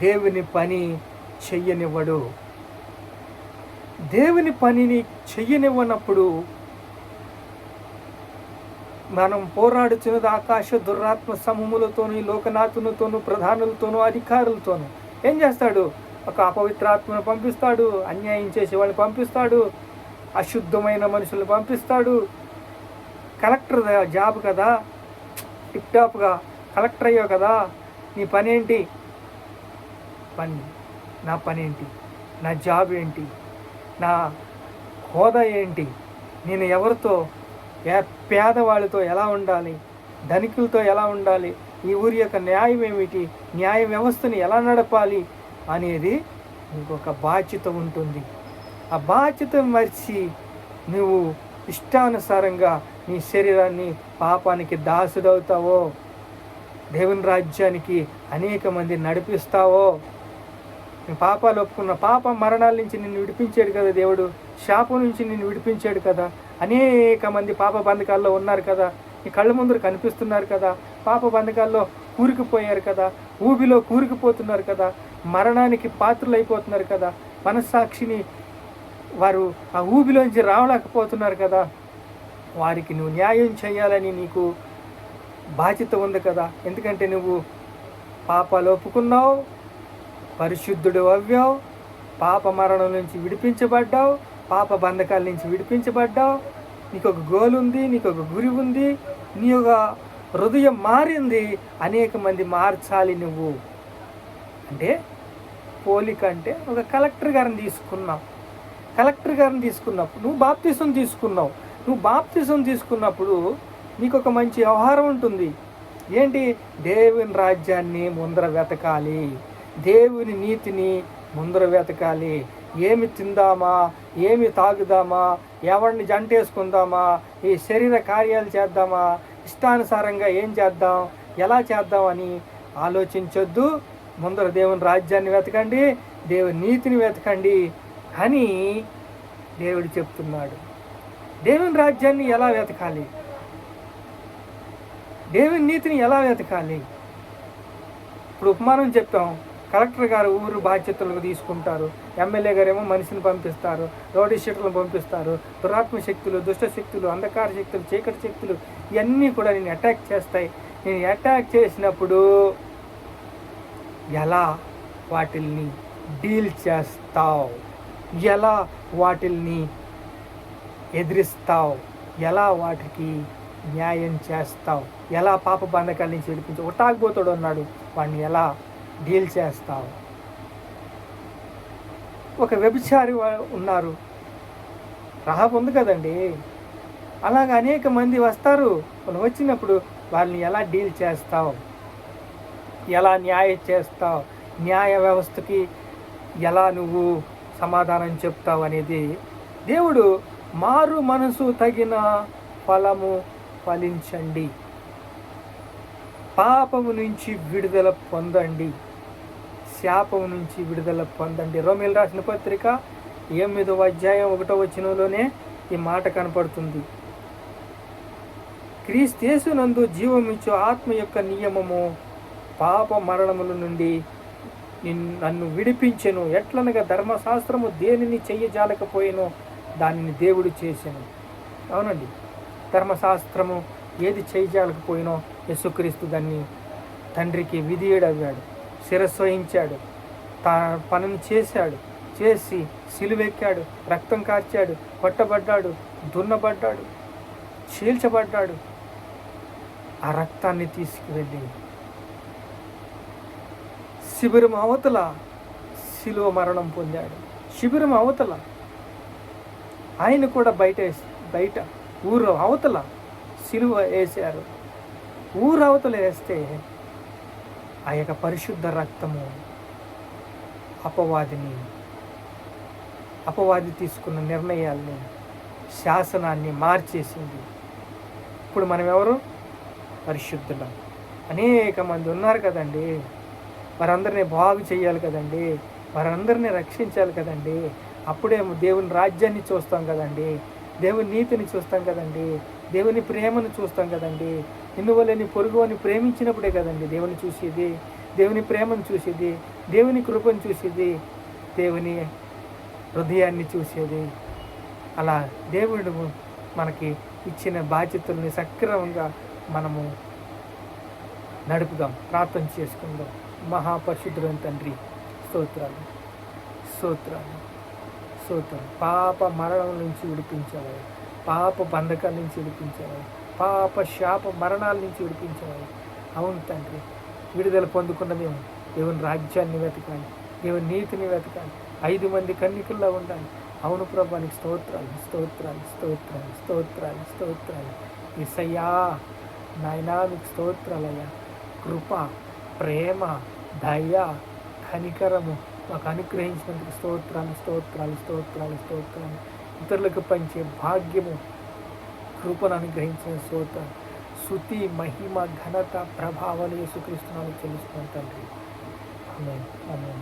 దేవుని పని చెయ్యనివ్వడు. దేవుని పనిని చెయ్యనివ్వనప్పుడు మనం పోరాడుతున్నది ఆకాశ దురాత్మ సమూహములతోనూ, లోకనాథునితోనూ, ప్రధానులతోనూ, అధికారులతోనూ. ఏం చేస్తాడు? ఒక అపవిత్రాత్మను పంపిస్తాడు, అన్యాయం చేసే వాళ్ళని పంపిస్తాడు, అశుద్ధమైన మనుషులను పంపిస్తాడు. కలెక్టర్ జాబ్ కదా, టిప్ టాప్గా కలెక్టర్ అయ్యావు కదా, నీ పని ఏంటి? నా పని ఏంటి? నా జాబ్ ఏంటి? నా హోదా ఏంటి? నేను ఎవరితో, పేదవాళ్ళతో ఎలా ఉండాలి, ధనికులతో ఎలా ఉండాలి, ఈ ఊరి యొక్క న్యాయం ఏమిటి, న్యాయ వ్యవస్థని ఎలా నడపాలి అనేది ఇంకొక బాధ్యత ఉంటుంది. ఆ బాధ్యత మర్చి నువ్వు ఇష్టానుసారంగా నీ శరీరాన్ని పాపానికి దాసుడవుతావో, దేవుని రాజ్యానికి అనేక మంది నడిపిస్తావో. పాపాలు ఒప్పుకున్న పాప మరణాల నుంచి నిన్ను విడిపించాడు కదా దేవుడు, శాపం నుంచి నిన్ను విడిపించాడు కదా. అనేక మంది పాప బంధకాల్లో ఉన్నారు కదా, నీ కళ్ళ ముందర కనిపిస్తున్నారు కదా, పాప బంధకాల్లో కూరుకుపోయారు కదా, ఊబిలో కూరుకుపోతున్నారు కదా, మరణానికి పాత్రలైపోతున్నారు కదా, మనస్సాక్షిని వారు ఆ ఊబిలోంచి రావలేకపోతున్నారు కదా. వారికి నువ్వు న్యాయం చేయాలని నీకు బాధ్యత ఉంది కదా. ఎందుకంటే నువ్వు పాపాలు ఒప్పుకున్నావు, పరిశుద్ధుడు అవ్వావు, పాప మరణం నుంచి విడిపించబడ్డావు, పాప బంధకాల నుంచి విడిపించబడ్డావు. నీకు ఒక గోల్ ఉంది, నీకు ఒక గురి ఉంది, నీ యొక్క హృదయం మారింది. అనేక మంది మార్చాలి నువ్వు. అంటే పోలిక అంటే ఒక కలెక్టర్ గారిని తీసుకున్నావు. కలెక్టర్ గారిని తీసుకున్నప్పుడు నువ్వు బాప్తిసం తీసుకున్నప్పుడు నీకు ఒక మంచి వ్యవహారం ఉంటుంది. ఏంటి? దేవుని రాజ్యాన్ని ముందర వెతకాలి, దేవుని నీతిని ముందర వెతకాలి. ఏమి తిందామా, ఏమి తాగుదామా, ఎవరిని జంటేసుకుందామా, ఈ శరీర కార్యాలు చేద్దామా, ఇష్టానుసారంగా ఏం చేద్దాం, ఎలా చేద్దామని ఆలోచించొద్దు. ముందర దేవుని రాజ్యాన్ని వెతకండి, దేవుని నీతిని వెతకండి అని దేవుడు చెప్తున్నాడు. దేవుని రాజ్యాన్ని ఎలా వెతకాలి, దేవుని నీతిని ఎలా వెతకాలి? ఇప్పుడు ఉపమానం చెప్పాం. కలెక్టర్ గారు ఊరు బాధ్యతలకు తీసుకుంటారు, ఎమ్మెల్యే గారు ఏమో మనిషిని పంపిస్తారు, రౌడీ షీటర్లను పంపిస్తారు, దురాత్మ శక్తులు, దుష్ట శక్తులు, అంధకార శక్తులు, చీకటి శక్తులు ఇవన్నీ కూడా నేను అటాక్ చేస్తాయి. నేను అటాక్ చేసినప్పుడు ఎలా వాటిల్ని డీల్ చేస్తావు, ఎలా వాటిల్ని ఎదిరిస్తావు, ఎలా వాటికి న్యాయం చేస్తావు, ఎలా పాప బంధకాల నుంచి విడిపించి ఒక తాగుబోతుడు ఉన్నాడు, వాడిని ఎలా డీల్ చేస్తావు. ఒక వ్యభిచారి ఉన్నారు, రహాబు ఉంది కదండి. అలాగ అనేక మంది వస్తారు. వాళ్ళు వచ్చినప్పుడు వాళ్ళని ఎలా డీల్ చేస్తావు, ఎలా న్యాయం చేస్తావు, న్యాయ వ్యవస్థకి ఎలా నువ్వు సమాధానం చెప్తావు అనేది దేవుడు. మారు మనసు తగిన ఫలము ఫలించండి, పాపము నుంచి విడుదల పొందండి, శాపము నుంచి విడుదల పొందండి. రోమీయులకు రాసిన పత్రిక 8వ అధ్యాయం 1వ వచనంలోనే ఈ మాట కనపడుతుంది. క్రీస్తు జీవమిచ్చు ఆత్మ యొక్క నియమము పాప మరణముల నుండి నన్ను విడిపించెను. ఎట్లనగా ధర్మశాస్త్రము దేనిని చెయ్యజాలకపోయినో దానిని దేవుడు చేసెను. అవునండి, ధర్మశాస్త్రము ఏది చేయజాలకపోయినో యేసుక్రీస్తు దాన్ని తండ్రికి విధేయుడయ్యాడు, శిరస్సు వహించాడు, తన పనిని చేశాడు, చేసి సిలువెక్కాడు, రక్తం కార్చాడు, కొట్టబడ్డాడు, దున్నబడ్డాడు, చీల్చబడ్డాడు. ఆ రక్తాన్ని తీసుకువెళ్ళి శిబిరం అవతల శిలువ మరణం పొందాడు. శిబిరం అవతల ఆయన కూడా బయట ఊరు అవతల శిలువ వేశారు. ఊరు అవతల వేస్తే ఆ యొక్క పరిశుద్ధ రక్తము అపవాది తీసుకున్న నిర్ణయాల్ని, శాసనాన్ని మార్చేసింది. ఇప్పుడు మనం ఎవరు? పరిశుద్ధులం. అనేక మంది ఉన్నారు కదండి, వారందరినీ బాగు చేయాలి కదండి, వారందరినీ రక్షించాలి కదండి. అప్పుడే దేవుని రాజ్యాన్ని చూస్తాం కదండి, దేవుని నీతిని చూస్తాం కదండి, దేవుని ప్రేమను చూస్తాం కదండి. నిన్ను వల్ల నీ పొరుగు అని ప్రేమించినప్పుడే కదండి దేవుని చూసేది, దేవుని ప్రేమను చూసేది. దేవుని కృపను చూసేది, దేవుని హృదయాన్ని చూసేది. అలా దేవుడు మనకి ఇచ్చిన బాధ్యతల్ని సక్రమంగా మనము నడుపుదాం. ప్రార్థన చేసుకుందాం. మహాపరిశుద్ధుడైన తండ్రి, స్తోత్రాలు స్తోత్రాలు స్తోత్రం. పాప మరణం నుంచి విడిపించేవాడు, పాప బంధకాల నుంచి విడిపించేవాడు, పాప శాప మరణాల నుంచి విడిపించేవాడు. అవును తండ్రి, విడుదల పొందుకున్న మేము దేవుని రాజ్యాన్ని వెతకాలి, దేవుని నీతిని వెతకాలి, 5 మంది కన్యకుల్లో ఉండాలి. అవును ప్రభా, నీకు స్తోత్రాలు స్తోత్రాలు స్తోత్రాలు స్తోత్రాలు స్తోత్రాలు. యేసయ్యా నాయనా, నీకు స్తోత్రాలయ్యా. కృప, ప్రేమ, దయ, కనికరము మాకు అనుగ్రహించినందుకు స్తోత్రాలు స్తోత్రాలు స్తోత్రాలు స్తోత్రాలు. ఇతరులకు పంచే భాగ్యము, కృపను అనుగ్రహించిన స్తోత్రాలు. స్తుతి, మహిమ, ఘనత, ప్రభావాలు యేసుక్రీస్తునామములో చెల్లిస్తున్నాను తండ్రి. ఆమేన్ ఆమేన్.